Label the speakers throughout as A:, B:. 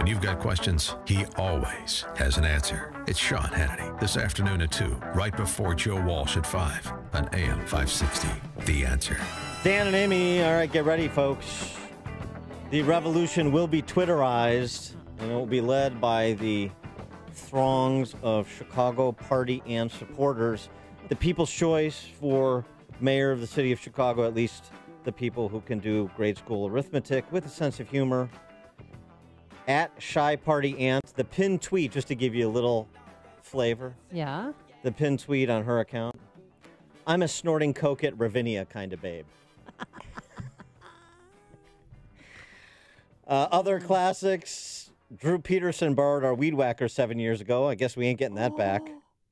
A: When you've got questions, he always has an answer. It's Sean Hannity, this afternoon at 2, right before Joe Walsh at 5 on AM 560. The Answer.
B: Dan and Amy, all right, get ready, folks. The revolution will be Twitterized, and it will be led by the throngs of Chicago party and supporters. The people's choice for mayor of the city of Chicago, at least the people who can do grade school arithmetic with a sense of humor. At Shy Party Ant, the pinned tweet, just to give you a little flavor.
C: Yeah.
B: The pinned tweet on her account. I'm a snorting coke at Ravinia kind of babe. Other classics. Drew Peterson borrowed our weed whacker 7 years ago. I guess we ain't getting that back.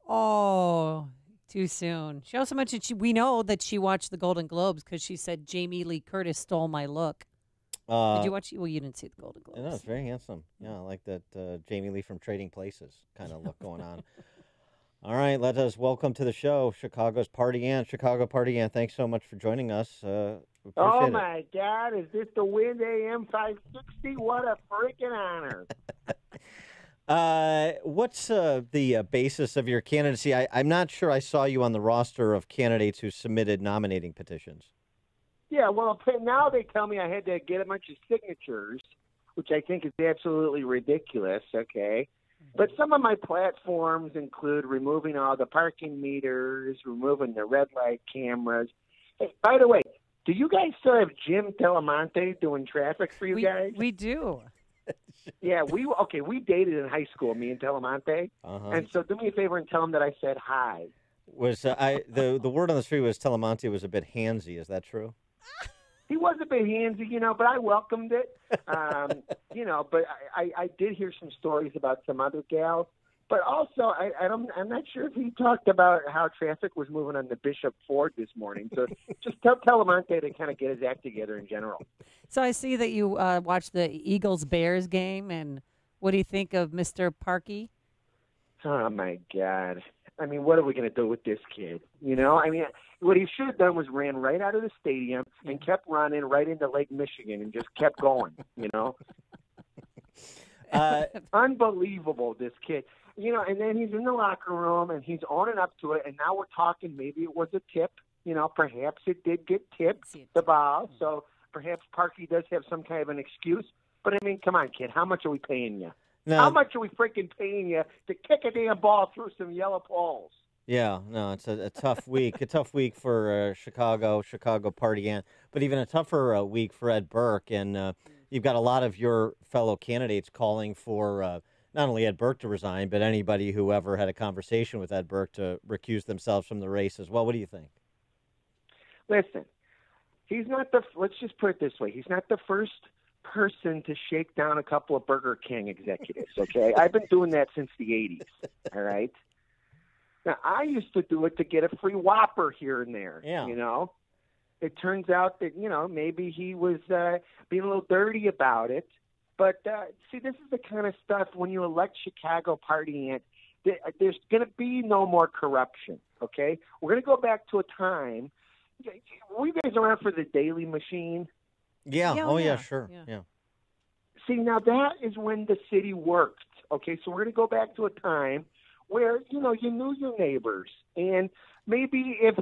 C: Oh, too soon. She also mentioned we know that she watched the Golden Globes because she said Jamie Lee Curtis stole my look. Did you watch? Well, you didn't see the Golden Globes.
B: No, it's very handsome. Yeah, I like that Jamie Lee from Trading Places kind of look going on. All right, let us welcome to the show Chicago's Party Ant. Chicago Party Ant, thanks so much for joining us.
D: Oh, my God. Is this the Wind AM 560? What a freaking honor.
B: What's the basis of your candidacy? I'm not sure I saw you on the roster of candidates who submitted nominating petitions.
D: Yeah, well, now they tell me I had to get a bunch of signatures, which I think is absolutely ridiculous, okay? But some of my platforms include removing all the parking meters, removing the red light cameras. Hey, by the way, do you guys still have Jim Telemonte doing traffic for you guys?
C: We do.
D: Yeah, we dated in high school, me and Telemonte. And so do me a favor and tell him that I said hi.
B: Was the word on the street was Telemonte was a bit handsy. Is that true?
D: He was a bit handsy, but I welcomed it. But I did hear some stories about some other gals. But also, I'm not sure if he talked about how traffic was moving on the Bishop Ford this morning. So just tell Telemonte to kind of get his act together in general.
C: So I see that you watched the Eagles-Bears game, and what do you think of Mr. Parkey?
D: Oh, my God. I mean, what are we going to do with this kid? What he should have done was ran right out of the stadium and kept running right into Lake Michigan and just kept going, Unbelievable, this kid. And then he's in the locker room and he's owning up to it. And now we're talking maybe it was a tip. Perhaps it did get tipped, the ball. So perhaps Parkey does have some kind of an excuse. But, I mean, come on, kid. How much are we paying you?
B: No.
D: How much are we freaking paying you to kick a damn ball through some yellow poles?
B: Yeah, no, it's a tough week. A tough week for Chicago Party Ant, but even a tougher week for Ed Burke. And you've got a lot of your fellow candidates calling for not only Ed Burke to resign, but anybody who ever had a conversation with Ed Burke to recuse themselves from the race as well. What do you think?
D: Listen, let's just put it this way. He's not the first person to shake down a couple of Burger King executives, okay? I've been doing that since the 80s, all right? Now, I used to do it to get a free Whopper here and there, It turns out that, maybe he was being a little dirty about it. But, see, this is the kind of stuff when you elect Chicago Party Ant, there's going to be no more corruption, okay? We're going to go back to a time. Were you guys around for the Daily Machine?
B: Yeah.
C: Yeah,
B: oh,
C: yeah.
B: yeah, sure. Yeah.
D: See, now that is when the city worked, okay? So we're going to go back to a time where, you knew your neighbors. And maybe if,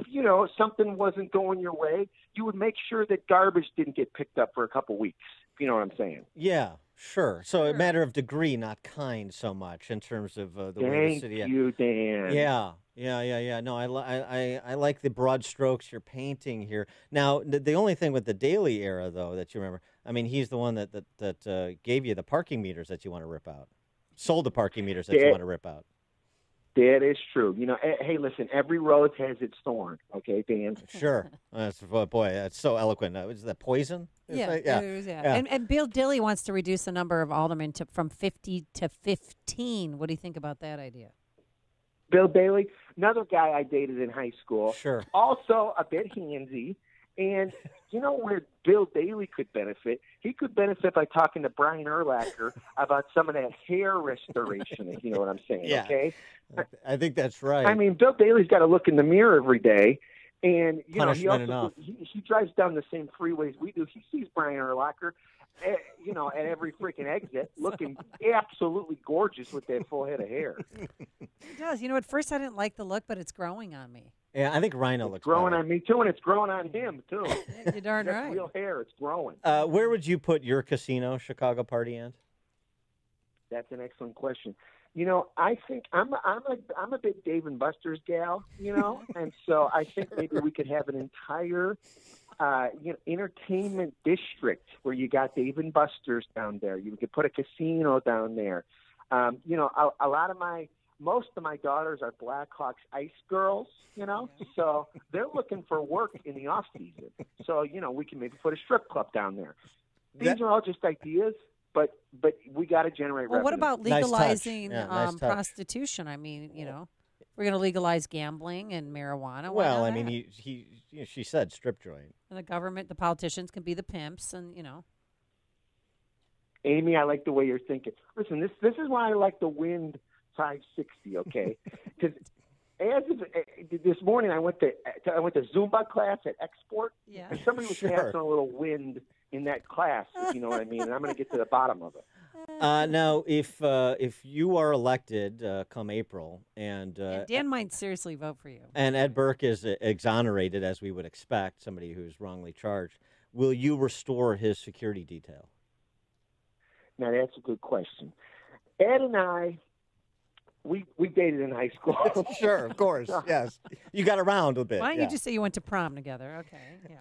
D: something wasn't going your way, you would make sure that garbage didn't get picked up for a couple weeks, if you know what I'm saying.
B: Yeah, sure. So a matter of degree, not kind so much in terms of the way the city...
D: Thank you, Dan.
B: Yeah. No, I like the broad strokes you're painting here. Now, the only thing with the Daily era, though, that you remember, I mean, he's the one that gave you the parking meters that you want to rip out. Sold the parking meters that you want to rip out.
D: That is true. Hey, listen, every road has its thorn, okay, Dan?
B: Sure. Boy, that's so eloquent. Is that poison?
C: Yeah. And Bill Dilley wants to reduce the number of aldermen from 50 to 15. What do you think about that idea?
D: Bill Daley, another guy I dated in high school.
B: Sure.
D: Also a bit handsy. And you know where Bill Daley could benefit? He could benefit by talking to Brian Urlacher about some of that hair restoration, if you know what I'm saying,
B: yeah.
D: Okay?
B: I think that's right.
D: I mean, Bill Daley's got to look in the mirror every day. And, he
B: Punishment enough.
D: he drives down the same freeways we do. He sees Brian Urlacher. at every freaking exit, looking absolutely gorgeous with that full head of hair.
C: It does. At first I didn't like the look, but it's growing on me.
B: Yeah, I think Rhino
D: It's
B: looks
D: growing
B: better.
D: on me too, and it's growing on him too.
C: You're darn
D: That's
C: right.
D: real hair. It's growing.
B: Where would you put your casino, Chicago Party Ant?
D: That's an excellent question. I think I'm a big Dave and Buster's gal, and so I think maybe we could have an entire entertainment district where you got Dave and Buster's down there. You could put a casino down there. Most of my daughters are Blackhawks ice girls, so they're looking for work in the off season. So, we can maybe put a strip club down there. These are all just ideas, but we got to generate revenue.
C: What about
B: Nice touch.
C: legalizing
B: Yeah, nice touch.
C: prostitution? I mean, we're going to legalize gambling and marijuana. Why
B: Well,
C: not
B: I mean,
C: that?
B: she said strip joint.
C: And the government, the politicians can be the pimps, and
D: Amy, I like the way you're thinking. Listen, this is why I like the Wind 560. Okay, because this morning I went to Zumba class at Export,
C: Yeah.
D: and somebody was passing a little wind in that class. If you know what I mean, and I'm going to get to the bottom of it.
B: Now, if you are elected come April, and
C: Dan might seriously vote for you.
B: and Ed Burke is exonerated, as we would expect, somebody who's wrongly charged, will you restore his security detail?
D: Now that's a good question. Ed and I, we dated in high school.
B: Sure, of course, yes. You got around a bit.
C: Why don't
B: yeah.
C: you just say you went to prom together? Okay, yeah.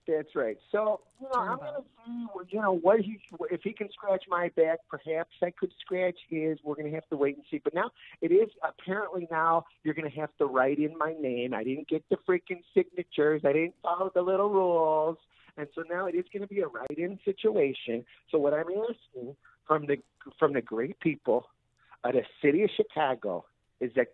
D: That's right. So, I'm going to see, if he can scratch my back, perhaps I could scratch his. We're going to have to wait and see. But now it is apparently now you're going to have to write in my name. I didn't get the freaking signatures. I didn't follow the little rules. And so now it is going to be a write-in situation. So what I'm asking from the great people of the city of Chicago is that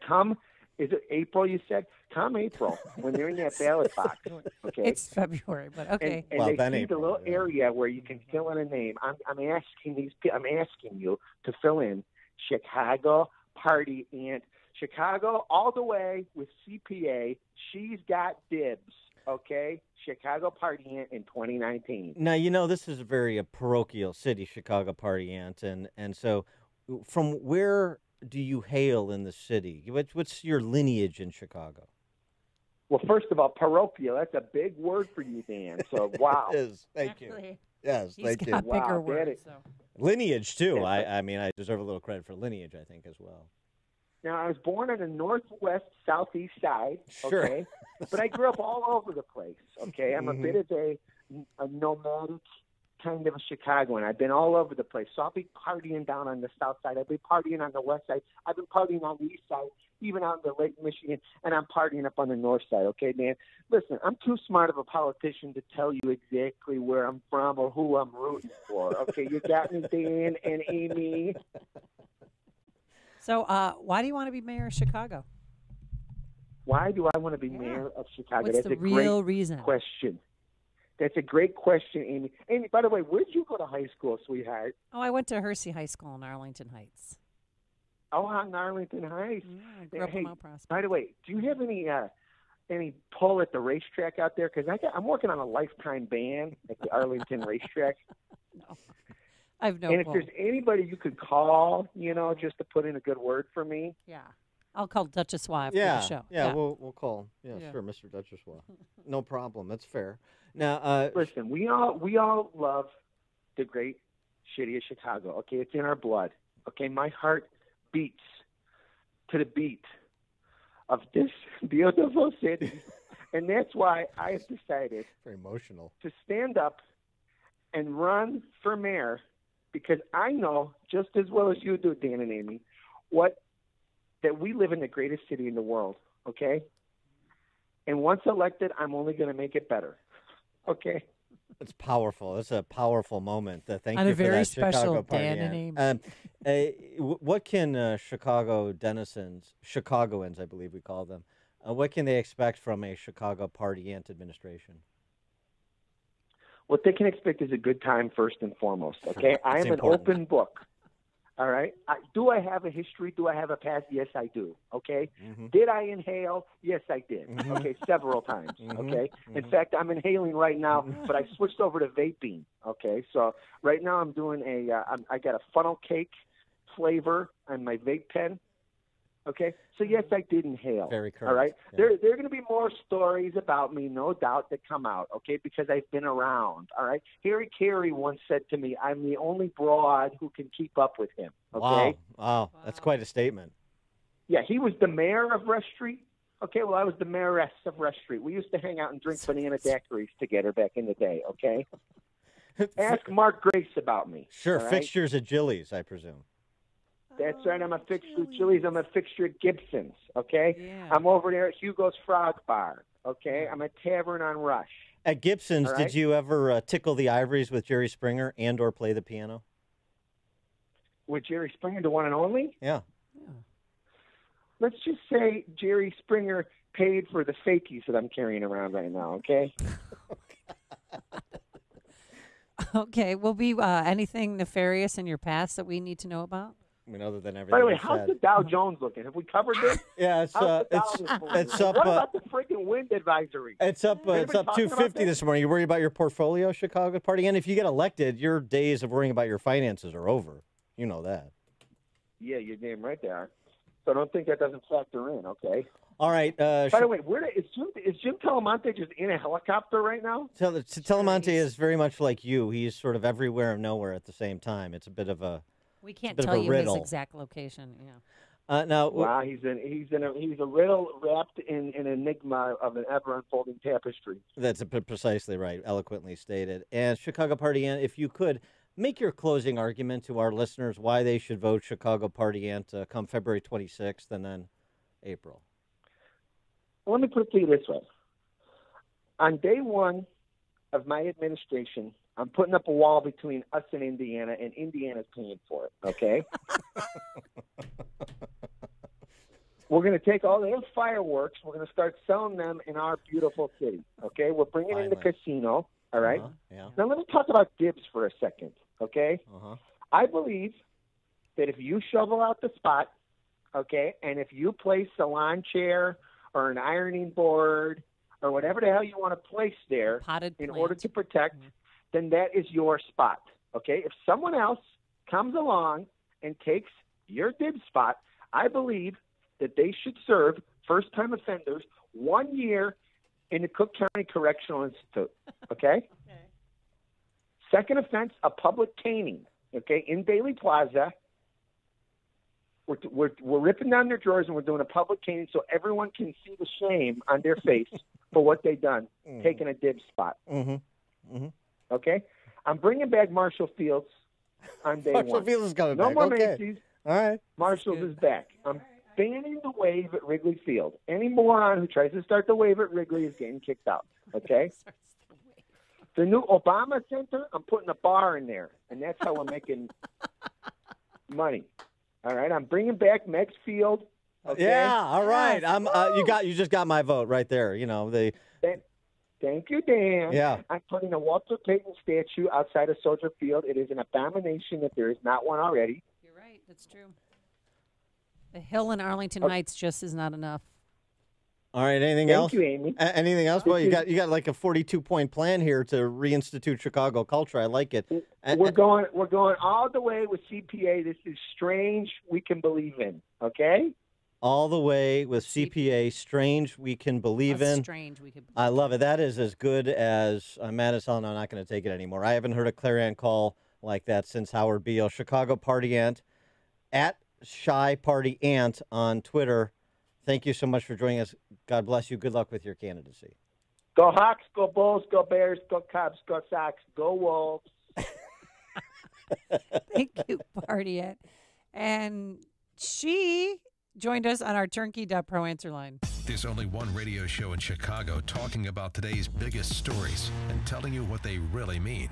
D: is it April, you said? Come April, when they're in that ballot box, okay?
C: It's February, but okay.
D: And
B: Well,
D: they
B: then
D: see
B: April,
D: the little
B: yeah.
D: area where you can fill in a name. I'm asking you to fill in Chicago Party Ant. Chicago all the way with CPA. She's got dibs, okay? Chicago Party Ant in 2019.
B: Now, this is a very parochial city, Chicago Party Ant, and so from where do you hail in the city? What's your lineage in Chicago?
D: Well, first of all, parochial, that's a big word for you, Dan. So, wow.
B: It is. Thank you.
C: Actually,
B: Yes,
C: he's
B: thank you.
C: got
D: Wow,
C: bigger
D: that
C: words.
D: is-
C: So.
B: Lineage, too.
D: Yeah.
B: I mean, I deserve a little credit for lineage, I think, as well.
D: Now, I was born on the northwest, southeast side,
B: Sure.
D: okay? But I grew up all over the place, okay? I'm a bit of a nomadic kind of a Chicagoan. I've been all over the place. So I'll be partying down on the south side. I'll be partying on the west side. I've been partying on the east side, even out in the Lake Michigan, and I'm partying up on the north side, okay, man? Listen, I'm too smart of a politician to tell you exactly where I'm from or who I'm rooting for, okay? You got me, Dan and Amy.
C: So, why do you want to be mayor of Chicago?
D: Why do I want to be mayor of Chicago?
C: What's
D: That's
C: the
D: a
C: real
D: great
C: reason?
D: question. That's a great question, Amy. Amy, by the way, where did you go to high school, sweetheart?
C: Oh, I went to Hersey High School in Arlington Heights.
D: Oh, on Arlington Heights.
C: Yeah, I grew up in Mount Prospect.
D: By the way, do you have any pull at the racetrack out there? Because I'm working on a lifetime ban at the Arlington racetrack.
C: No, I have no.
D: And if
C: pull.
D: there's anybody you could call, just to put in a good word for me.
C: Yeah, I'll call Duchess Wife
B: Yeah,
C: for the show.
B: yeah, we'll call. Yeah,
C: Yeah.
B: sure, Mr. Duchessois. No problem. That's fair. Now,
D: Listen, we all love the great city of Chicago. Okay, it's in our blood. Okay, my heart beats to the beat of this beautiful city, and that's why I have decided
B: very emotional.
D: to stand up and run for mayor, because I know just as well as you do, Dan and Amy, that we live in the greatest city in the world. Okay, and once elected, I'm only going to make it better. Okay.
B: It's powerful. It's a powerful moment. Thank
C: On
B: you
C: a
B: for
C: very
B: that,
C: special
B: Chicago Party
C: Dan
B: Ant.
C: and
B: What can Chicagoans, I believe we call them, what can they expect from a Chicago Party Ant administration?
D: What they can expect is a good time first and foremost. Okay, I am an
B: important.
D: open book. All right. Do I have a history? Do I have a past? Yes, I do. Okay.
B: Mm-hmm.
D: Did I inhale? Yes, I did.
B: Mm-hmm.
D: Okay, several times.
B: Mm-hmm.
D: Okay.
B: Mm-hmm.
D: In fact, I'm inhaling right now, but I switched over to vaping. Okay. So right now I'm doing I got a funnel cake flavor on my vape pen. Okay, so yes, I did inhale.
B: Very correct.
D: All right,
B: yeah.
D: there are going to be more stories about me, no doubt, that come out. Okay, because I've been around. All right, Harry Carey once said to me, "I'm the only broad who can keep up with him." Okay,
B: wow, that's quite a statement.
D: Yeah, he was the mayor of Rush Street. Okay, well, I was the mayoress of Rush Street. We used to hang out and drink banana daiquiris together back in the day. Okay, ask Mark Grace about me.
B: Sure,
D: right?
B: Fixtures at Jilly's, I presume.
D: That's right. I'm a fixture at Chili's. I'm a fixture at Gibson's. Okay.
C: Yeah.
D: I'm over there at Hugo's Frog Bar. Okay. I'm at Tavern on Rush.
B: At Gibson's,
D: All right?
B: Did you ever tickle the ivories with Jerry Springer and/or play the piano?
D: With Jerry Springer, the one and only?
B: Yeah.
D: Let's just say Jerry Springer paid for the fakies that I'm carrying around right now. Okay.
C: Okay. Will be anything nefarious in your past that we need to know about?
B: I mean, other than everything.
D: By the way,
B: you
D: how's
B: said.
D: the Dow Jones looking? Have we covered this?
B: Yeah, it's
D: How's the Dow this morning?
B: it's up.
D: What about the freaking wind advisory?
B: It's up. It's up 250 this morning. You worry about your portfolio, Chicago Party, and if you get elected, your days of worrying about your finances are over. You know that.
D: Yeah, you're damn right they are. So I don't think that doesn't factor in. Okay.
B: All right.
D: By the way, is Jim Telemonte just in a helicopter right now?
B: Telemonte is very much like you. He's sort of everywhere and nowhere at the same time. It's a bit of a.
C: We can't
B: bit of
C: tell
B: a
C: you
B: riddle.
C: his exact location. Yeah.
B: Now,
D: wow, he's a riddle wrapped in an enigma of an ever unfolding tapestry.
B: That's precisely right, eloquently stated. And Chicago Party Ant, if you could make your closing argument to our listeners why they should vote Chicago Party Ant come February 26th and then April.
D: Well, let me put it to you this way: on day one of my administration, I'm putting up a wall between us and Indiana, and Indiana's paying for it, okay? We're going to take all their fireworks. We're going to start selling them in our beautiful city, okay? We're bringing in the casino, all right?
B: Yeah.
D: Now, let me talk about dibs for a second, okay? I believe that if you shovel out the spot, okay, and if you place a lawn chair or an ironing board or whatever the hell you want to place there in order to protect, then that is your spot, okay? If someone else comes along and takes your dib spot, I believe that they should serve first-time offenders 1 year in the Cook County Correctional Institute, okay? Second offense, a public caning, okay, in Bailey Plaza. We're ripping down their drawers and we're doing a public caning so everyone can see the shame on their face for what they've done, taking a dib spot. Okay? I'm bringing back Marshall Fields on day one.
B: Marshall Fields is coming back.
D: No more
B: okay.
D: Macy's.
B: All right.
D: Marshall's is back. I'm banning the wave at Wrigley Field. Any moron who tries to start the wave at Wrigley is getting kicked out. Okay? The new Obama Center, I'm putting a bar in there, and that's how we're making money. All right? I'm bringing back Mex Field. Okay?
B: Yeah, all right. You just got my vote right there. You know,
D: Thank you, Dan.
B: Yeah.
D: I'm putting a Walter Payton statue outside of Soldier Field. It is an abomination that there is not one already.
C: You're right. That's true. The hill in Arlington Heights just is not enough.
B: All right. Anything else?
D: Thank you, Amy.
B: Anything else? Well, you got like a 42-point plan here to reinstitute Chicago culture. I like it.
D: We're going all the way with CPA. This is strange. We can believe in. Okay.
B: All the way with CPA, strange we can believe in.
C: Strange we can believe.
B: I love it. That is as good as Madison. I'm not going to take it anymore. I haven't heard a clarion call like that since Howard Beale. Chicago Party Ant at Shy Party Ant on Twitter. Thank you so much for joining us. God bless you. Good luck with your candidacy.
D: Go Hawks, go Bulls, go Bears, go Cubs, go Sox, go Wolves.
C: Thank you, Party Ant. And she joined us on our turnkey.pro answer line.
A: There's only one radio show in Chicago talking about today's biggest stories and telling you what they really mean.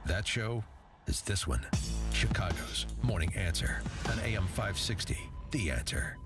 A: That show is this one, Chicago's Morning Answer on AM 560, The Answer.